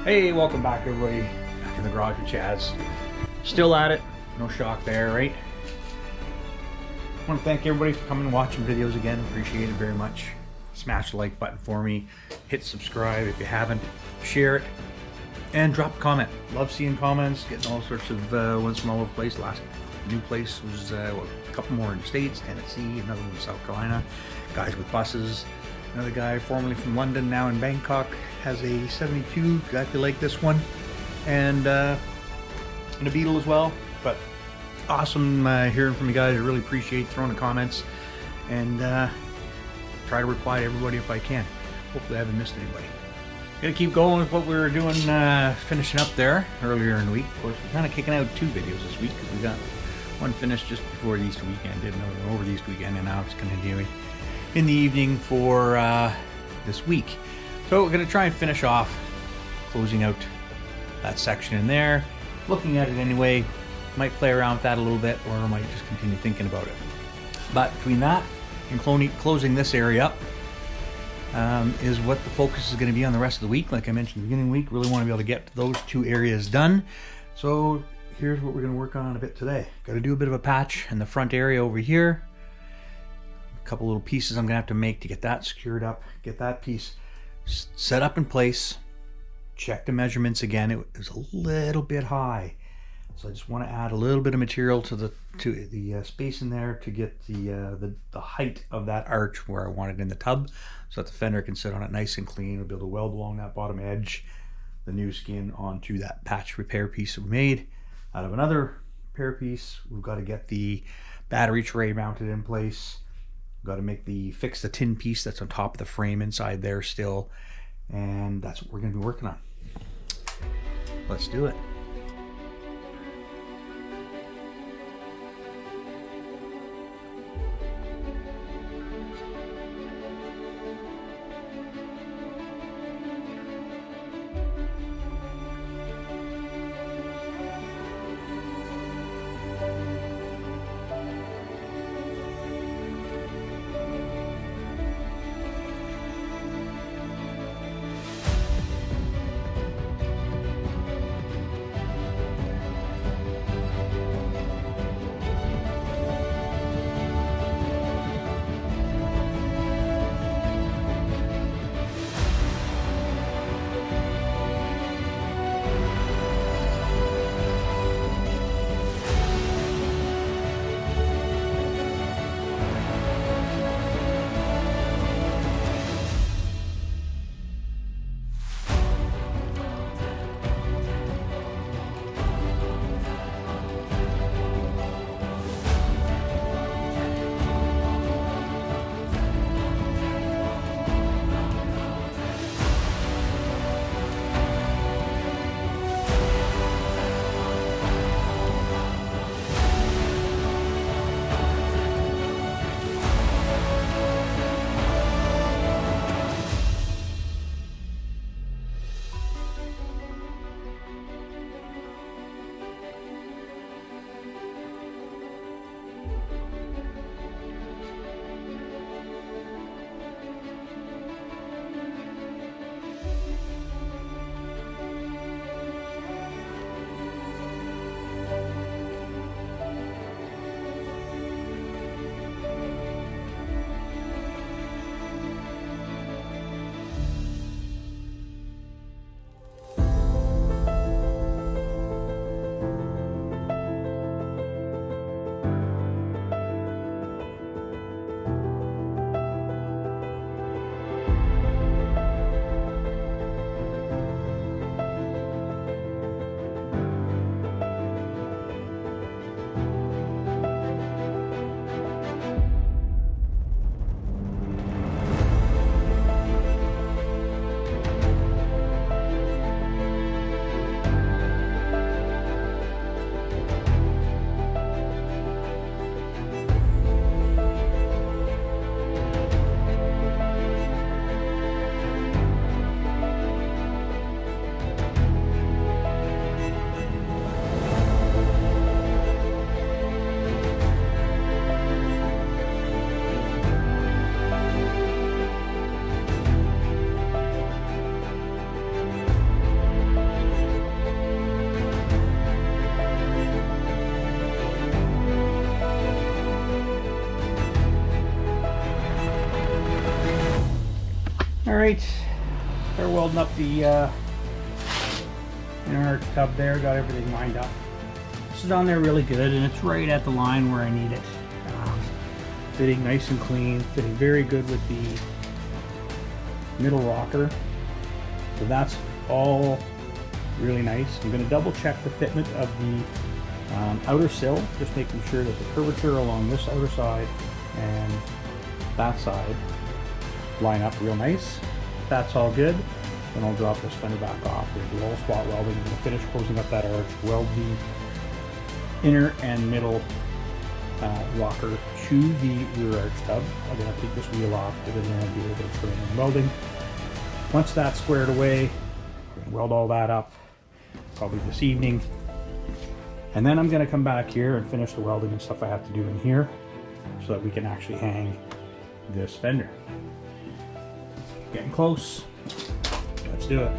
Hey, welcome back everybody. Back in the garage with Chaz. Still at it. No shock there, right? I want to thank everybody for coming and watching videos again. Appreciate it very much. Smash the like button for me. Hit subscribe if you haven't. Share it. And drop a comment. Love seeing comments. Getting all sorts of ones from all over the place. Last new place was a couple more in the States. Tennessee. Another one in South Carolina. Guys with buses. Another guy formerly from London, now in Bangkok, has a 72. I feel like this one, and a Beetle as well. But awesome hearing from you guys. I really appreciate throwing the comments, and try to reply to everybody if I can. Hopefully I haven't missed anybody. Gonna keep going with what we were doing, finishing up there earlier in the week. Of course, we're kind of kicking out 2 videos this week because we got one finished just before the Easter weekend, did another one over the Easter weekend, and now it's going to do it in the evening for this week. So we're going to try and finish off closing out that section in there. Looking at it anyway, might play around with that a little bit, or I might just continue thinking about it. But between that and closing this area up is what the focus is going to be on the rest of the week. Like I mentioned at the beginning of the week, really want to be able to get those 2 areas done. So here's what we're going to work on a bit today. Got to do a bit of a patch in the front area over here. Couple little pieces I'm gonna have to make to get that secured up, get that piece set up in place. Check the measurements again. It was a little bit high, so I just want to add a little bit of material to the space in there to get the height of that arch where I want it in the tub, so that the fender can sit on it nice and clean. We'll be able to weld along that bottom edge the new skin onto that patch repair piece that we made out of another repair piece. We've got to get the battery tray mounted in place. Got to fix the tin piece that's on top of the frame inside there still, and that's what we're going to be working on. Let's do it. All right, they're welding up the inner arch tub there, got everything lined up. This is on there really good, and it's right at the line where I need it. Fitting nice and clean, fitting very good with the middle rocker. So that's all really nice. I'm going to double check the fitment of the outer sill, just making sure that the curvature along this outer side and that side line up real nice. If that's all good, then I'll drop this fender back off. We'll do all spot welding. I'm going to finish closing up that arch, weld the inner and middle rocker to the rear arch tub. I'm going to take this wheel off, give it a little bit of trimming and welding. Once that's squared away, we're going to weld all that up probably this evening. And then I'm going to come back here and finish the welding and stuff I have to do in here so that we can actually hang this fender. Getting close. Let's do it.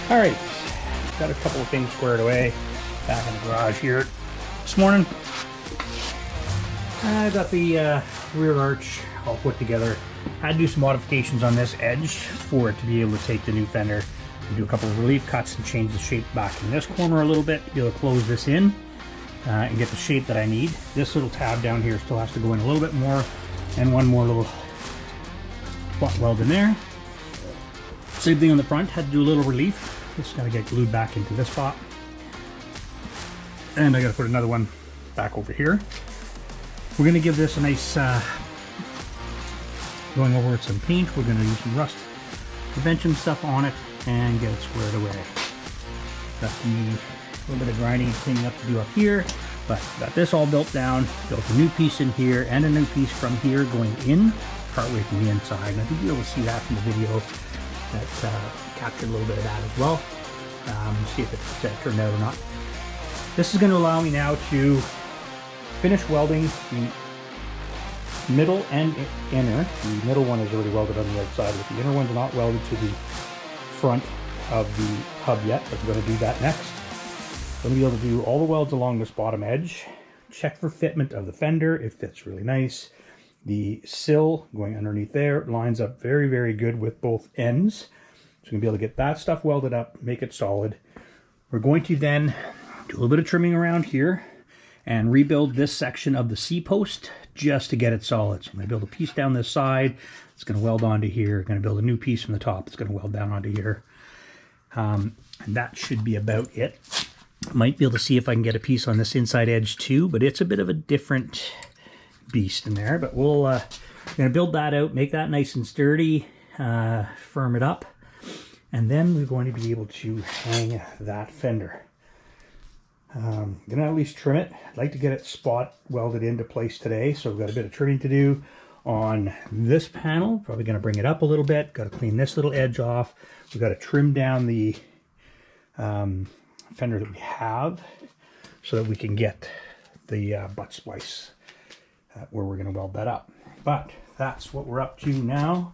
All right, got a couple of things squared away back in the garage here this morning. I got the rear arch all put together. I had to do some modifications on this edge for it to be able to take the new fender and do a couple of relief cuts and change the shape back in this corner a little bit to be able to close this in and get the shape that I need. This little tab down here still has to go in a little bit more, and one more little spot weld in there. Same thing on the front, had to do a little relief. Just got to get glued back into this spot. And I got to put another one back over here. We're going to give this a nice, going over with some paint. We're going to use some rust prevention stuff on it and get it squared away. Got a little bit of grinding and cleaning up to do up here, but got this all built down. Built a new piece in here and a new piece from here going in, partway from the inside. And I think you'll be able to see that from the video. That captured a little bit of that as well. See if it turned out or not. This is going to allow me now to finish welding the middle and inner. The middle one is already welded on the outside, but the inner one's not welded to the front of the hub yet, but I'm going to do that next. I'm going to be able to do all the welds along this bottom edge, check for fitment of the fender. It fits really nice. The sill going underneath there lines up very, very good with both ends. So we're going to be able to get that stuff welded up, make it solid. We're going to then do a little bit of trimming around here and rebuild this section of the C-post just to get it solid. So I'm going to build a piece down this side. It's going to weld onto here. I'm going to build a new piece from the top. It's going to weld down onto here. And that should be about it. Might be able to see if I can get a piece on this inside edge too, but it's a bit of a different beast in there. But we're going to build that out, make that nice and sturdy, firm it up, and then we're going to be able to hang that fender. I'm going to at least trim it. I'd like to get it spot welded into place today, so we've got a bit of trimming to do on this panel. Probably going to bring it up a little bit. Got to clean this little edge off. We've got to trim down the fender that we have so that we can get the butt splice where we're going to weld that up. But that's what we're up to now.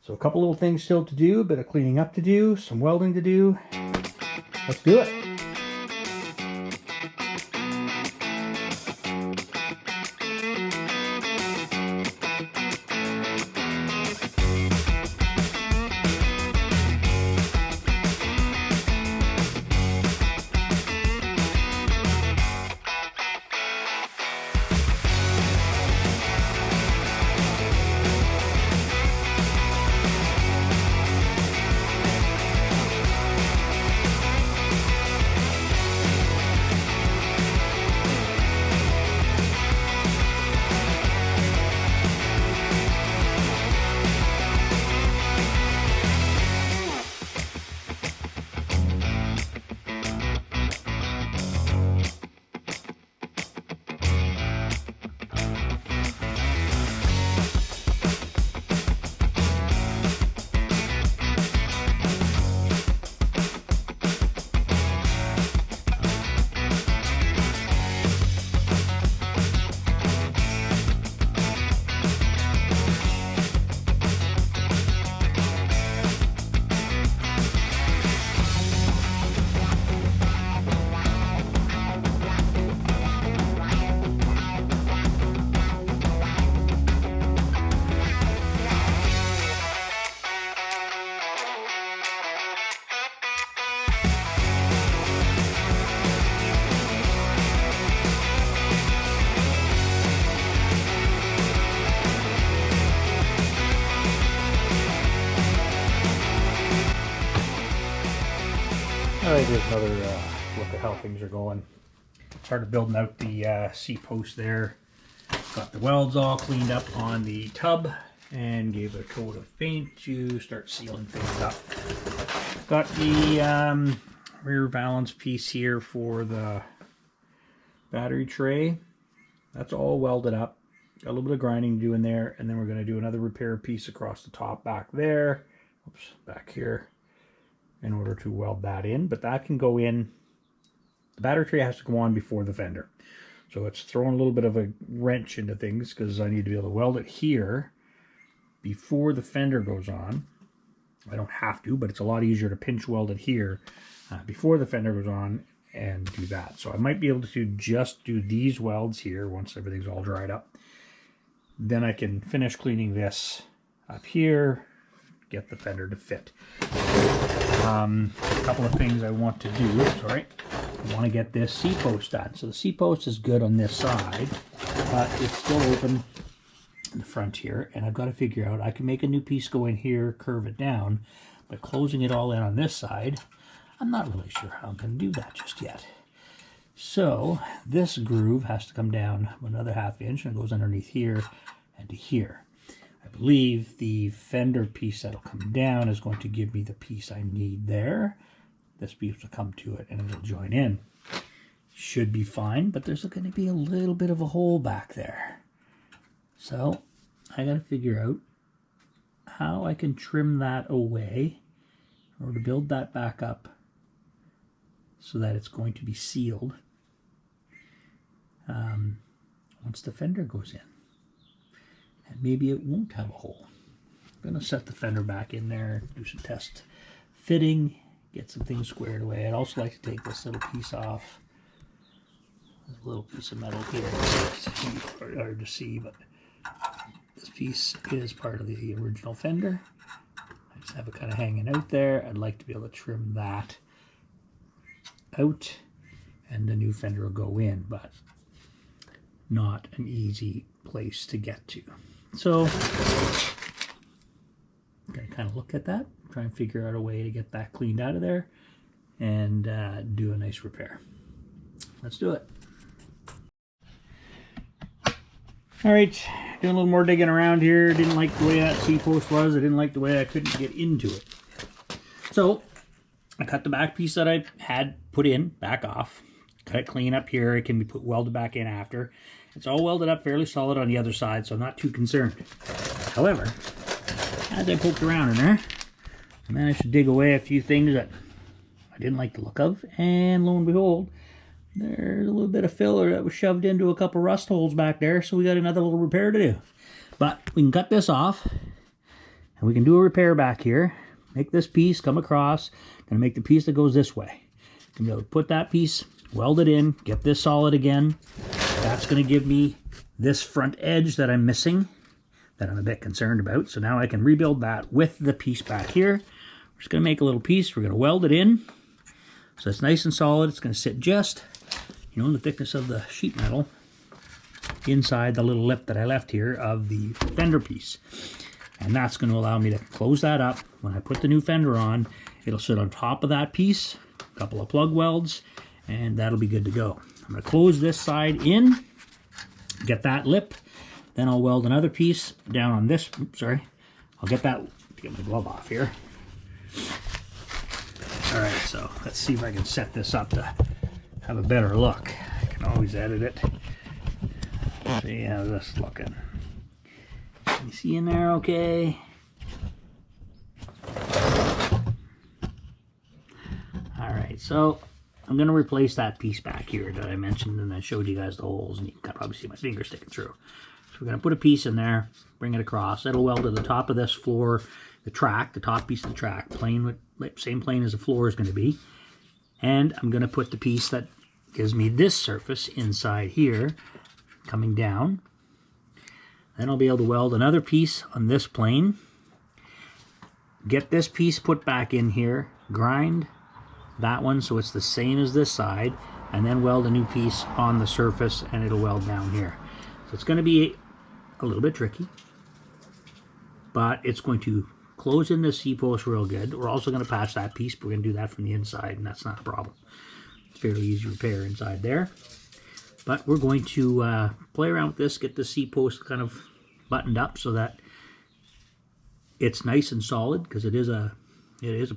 So a couple little things still to do, a bit of cleaning up to do, some welding to do. Let's do it. Alright, here's another look at how things are going. Started building out the C-post there. Got the welds all cleaned up on the tub and gave it a coat of paint to start sealing things up. Got the rear valance piece here for the battery tray. That's all welded up. Got a little bit of grinding to do in there, and then we're going to do another repair piece across the top back there. Oops, back here, in order to weld that in. But that can go in. The battery tray has to go on before the fender. So it's throwing a little bit of a wrench into things because I need to be able to weld it here before the fender goes on. I don't have to, but it's a lot easier to pinch weld it here before the fender goes on and do that. So I might be able to just do these welds here once everything's all dried up. Then I can finish cleaning this up here, get the fender to fit. A couple of things I want to do, sorry. I want to get this C-post done. So the C-post is good on this side, but it's still open in the front here, and I've got to figure out, I can make a new piece go in here, curve it down, but closing it all in on this side, I'm not really sure how I'm going to do that just yet. So this groove has to come down another ½ inch, and it goes underneath here and to here. I believe the fender piece that'll come down is going to give me the piece I need there. This piece will come to it and it'll join in. Should be fine, but there's going to be a little bit of a hole back there. So I got to figure out how I can trim that away or to build that back up so that it's going to be sealed once the fender goes in. And maybe it won't have a hole. I'm going to set the fender back in there, do some test fitting, get some things squared away. I'd also like to take this little piece off. There's a little piece of metal here. It's hard to see, but this piece is part of the original fender. I just have it kind of hanging out there. I'd like to be able to trim that out and the new fender will go in, but not an easy place to get to. So I'm going to kind of look at that, try and figure out a way to get that cleaned out of there and do a nice repair. Let's do it. All right, doing a little more digging around here. Didn't like the way that C-post was. I didn't like the way I couldn't get into it. So I cut the back piece that I had put in back off. Cut it clean up here. It can be put welded back in after. It's all welded up fairly solid on the other side, so I'm not too concerned. However, as I poked around in there, I managed to dig away a few things that I didn't like the look of, and lo and behold, There's a little bit of filler that was shoved into a couple rust holes back there, so we got another little repair to do. But we can cut this off, and we can do a repair back here. Make this piece come across. Gonna make the piece that goes this way. Gonna be able to put that piece, weld it in, get this solid again. That's gonna give me this front edge that I'm missing, that I'm a bit concerned about. So now I can rebuild that with the piece back here. We're just gonna make a little piece. We're gonna weld it in. So it's nice and solid. It's gonna sit just, you know, in the thickness of the sheet metal inside the little lip that I left here of the fender piece. And that's gonna allow me to close that up. When I put the new fender on, it'll sit on top of that piece, a couple of plug welds, and that'll be good to go. I'm gonna close this side in, get that lip, then I'll weld another piece down on this, sorry. I'll get that, get my glove off here. All right, so let's see if I can set this up to have a better look. I can always edit it. See how's this looking. You see in there okay? All right, so I'm gonna replace that piece back here that I mentioned, and I showed you guys the holes, and you can probably see my finger sticking through. So we're gonna put a piece in there, bring it across. It'll weld to the top of this floor, the track, the top piece of the track, same plane as the floor is gonna be. And I'm gonna put the piece that gives me this surface inside here, coming down. Then I'll be able to weld another piece on this plane, get this piece put back in here, grind that one so it's the same as this side, and then weld a new piece on the surface, and it'll weld down here. So it's going to be a little bit tricky, but it's going to close in this C-post real good. We're also going to patch that piece, but we're going to do that from the inside, and that's not a problem. It's fairly easy repair inside there. But we're going to play around with this, get the C-post kind of buttoned up so that it's nice and solid, because it is a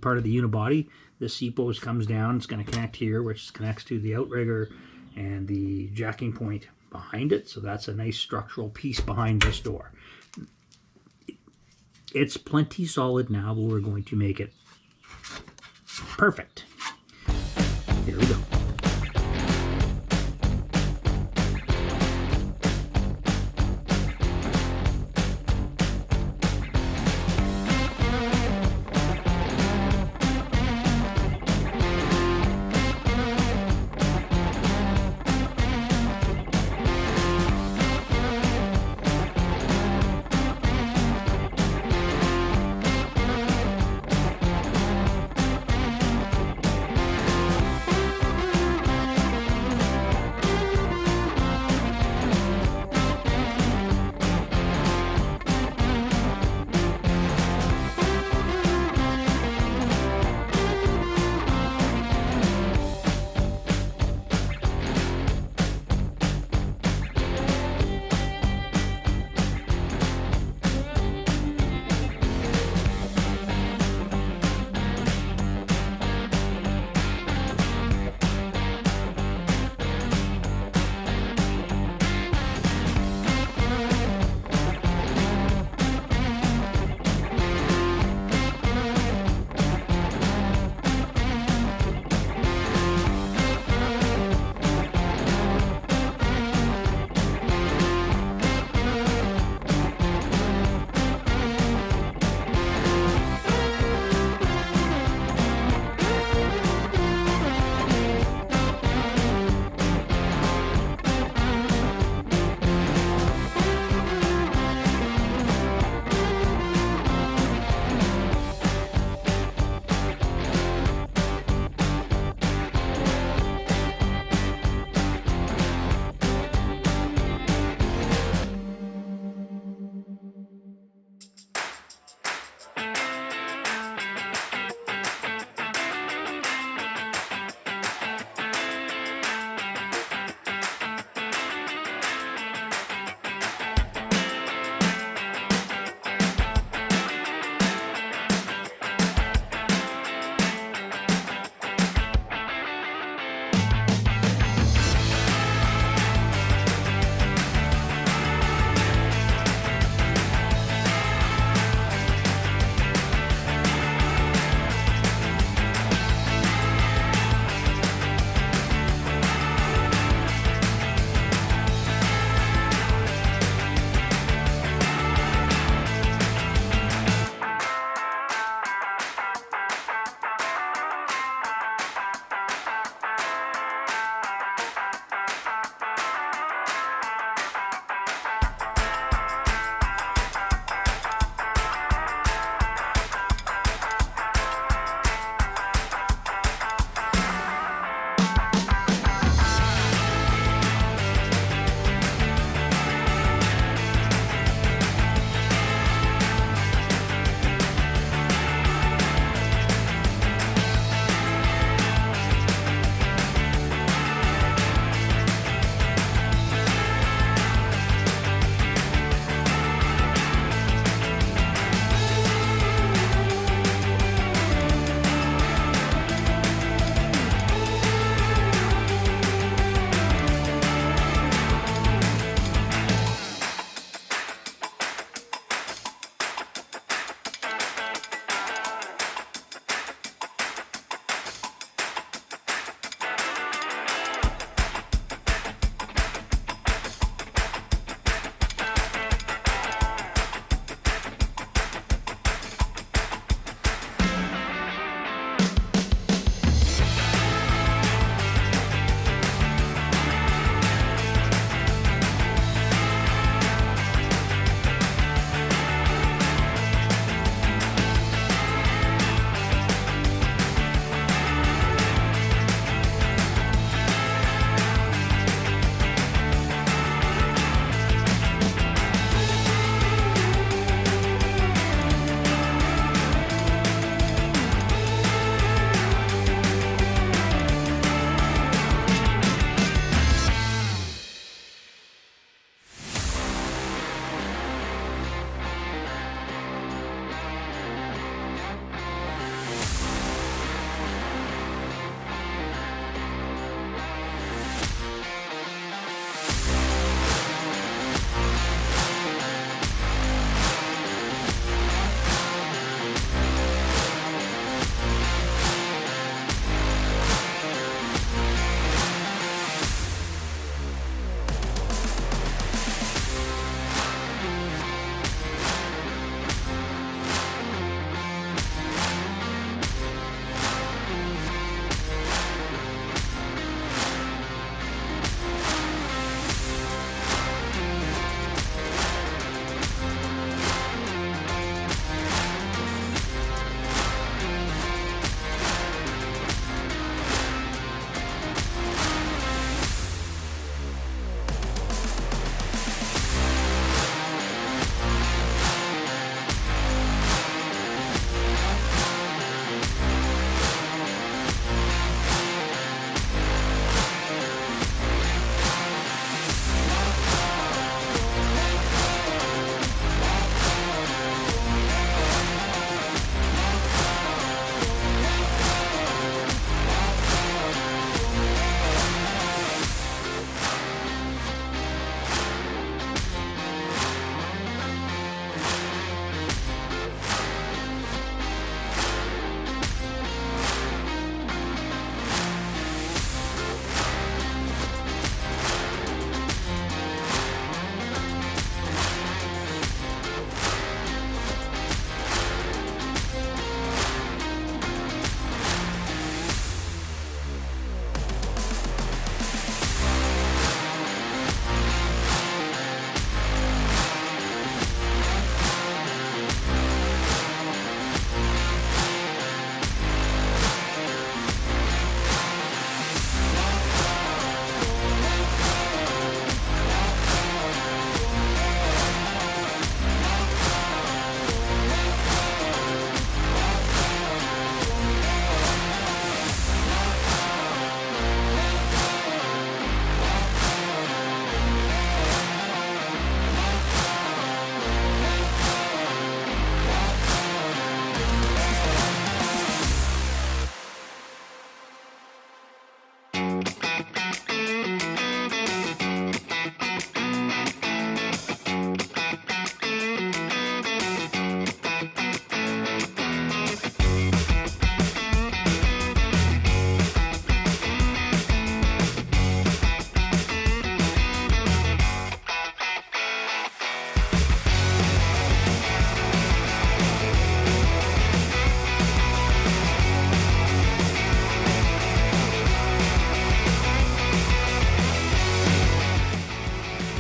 part of the unibody. This C-post comes down, it's going to connect here, which connects to the outrigger and the jacking point behind it. So that's a nice structural piece behind this door. It's plenty solid now, but we're going to make it perfect. Here we go.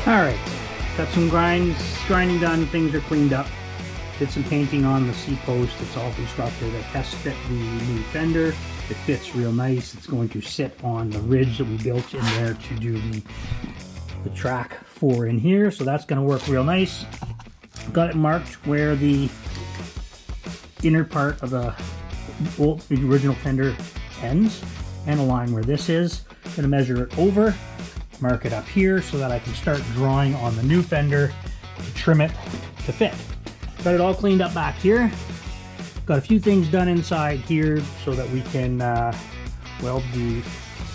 Alright, got some grinding done, things are cleaned up. Did some painting on the C-post, it's all constructed. I test fit the new fender. It fits real nice. It's going to sit on the ridge that we built in there to do the track for in here, so that's going to work real nice. Got it marked where the inner part of the original fender ends and a line where this is. I'm going to measure it over, mark it up here so that I can start drawing on the new fender to trim it to fit. Got it all cleaned up back here. Got a few things done inside here so that we can weld the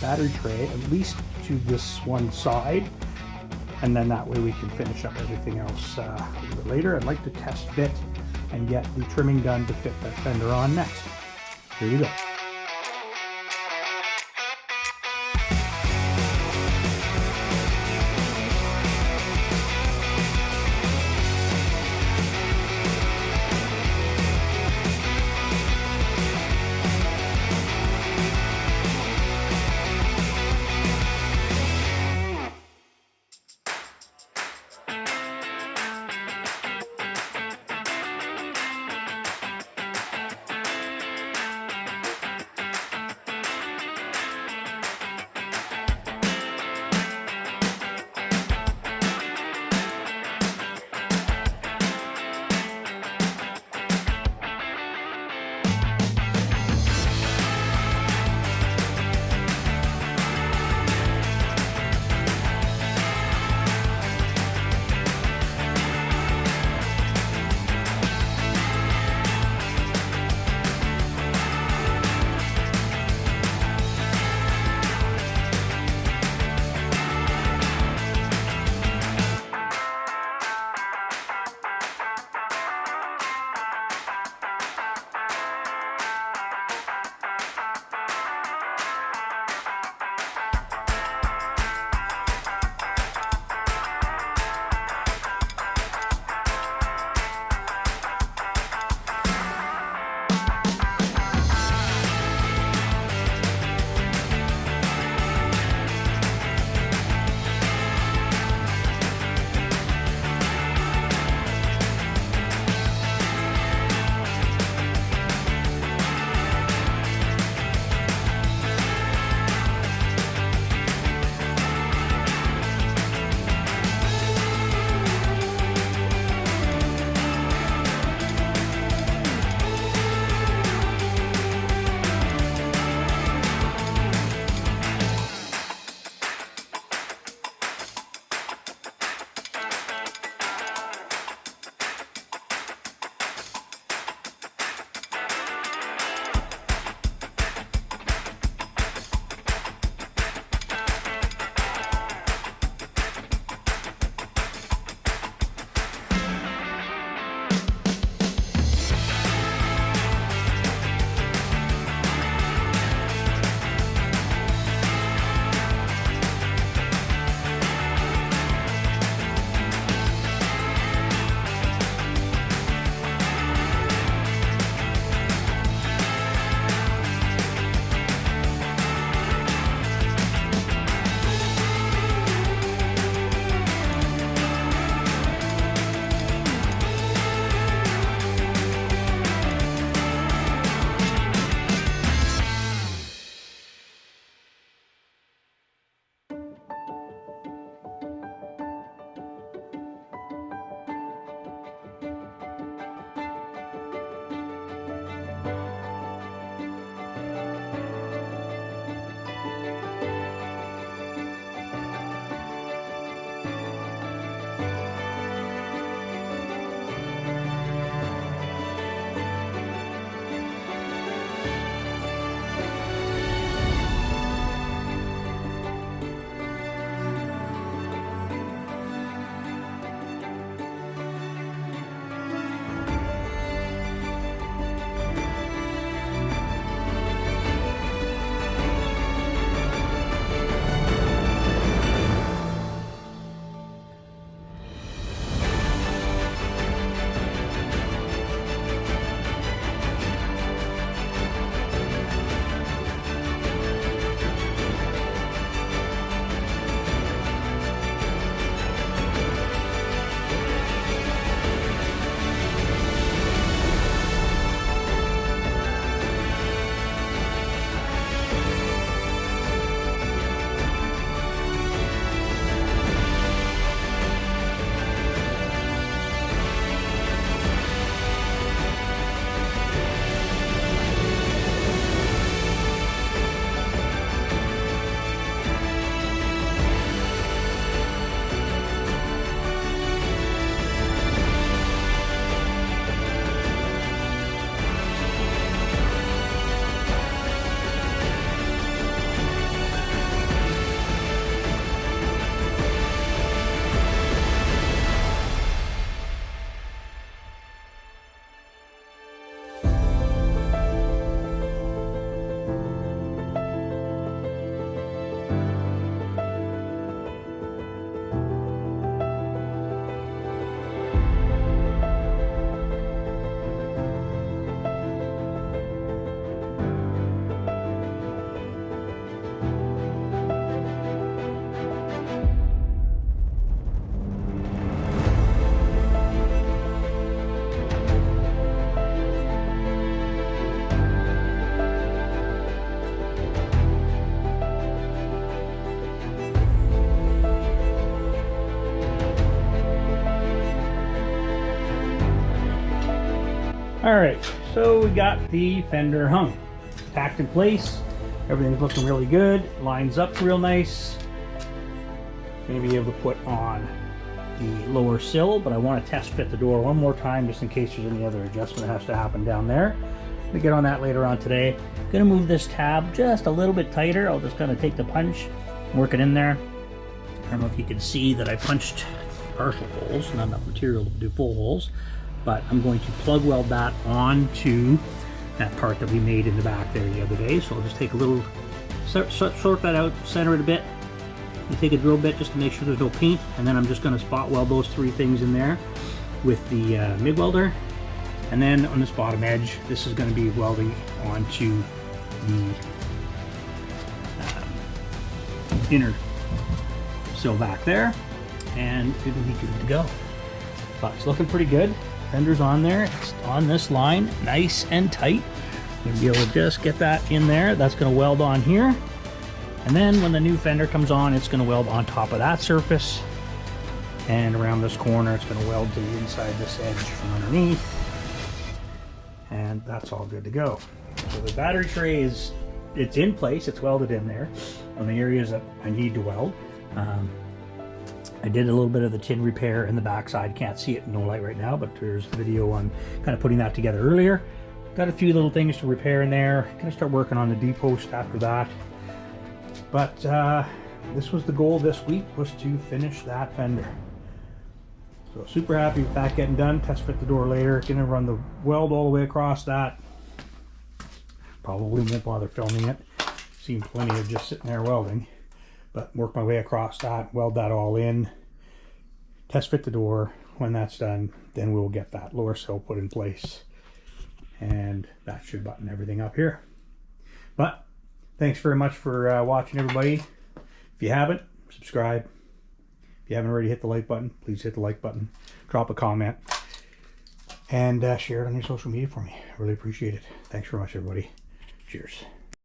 battery tray at least to this one side, and then that way we can finish up everything else a little bit later. I'd like to test fit and get the trimming done to fit that fender on next. Here you go. All right, so we got the fender hung, packed in place. Everything's looking really good, lines up real nice. Gonna be able to put on the lower sill, but I want to test fit the door one more time just in case there's any other adjustment that has to happen down there. We'll get on that later on today. Gonna move this tab just a little bit tighter. I'll just kind of take the punch, work it in there. I don't know if you can see that I punched partial holes, not enough material to do full holes, but I'm going to plug weld that onto that part that we made in the back there the other day. So I'll just take a little, sort that out, center it a bit. You take a drill bit just to make sure there's no paint, and then I'm just going to spot weld those three things in there with the MIG welder. And then on this bottom edge, this is going to be welding onto the inner sill back there, and it'll be good to go. But it's looking pretty good. Fender's on there. It's on this line, nice and tight. You'll be able to just get that in there. That's going to weld on here. And then when the new fender comes on, it's going to weld on top of that surface. And around this corner, it's going to weld to the inside this edge from underneath. And that's all good to go. So the battery tray it's in place. It's welded in there on the areas that I need to weld. I did a little bit of the tin repair in the backside. Can't see it in no light right now, but there's the video on kind of putting that together earlier. Got a few little things to repair in there. Gonna start working on the D-post after that. But this was the goal this week, was to finish that fender. So super happy with that getting done. Test fit the door later. Gonna run the weld all the way across that. Probably won't bother filming it. Seen plenty of just sitting there welding. But work my way across that, weld that all in, test fit the door. When that's done, then we'll get that lower sill put in place. And that should button everything up here. But thanks very much for watching, everybody. If you haven't, subscribe. If you haven't already hit the like button, please hit the like button. Drop a comment. And share it on your social media for me. I really appreciate it. Thanks very much, everybody. Cheers.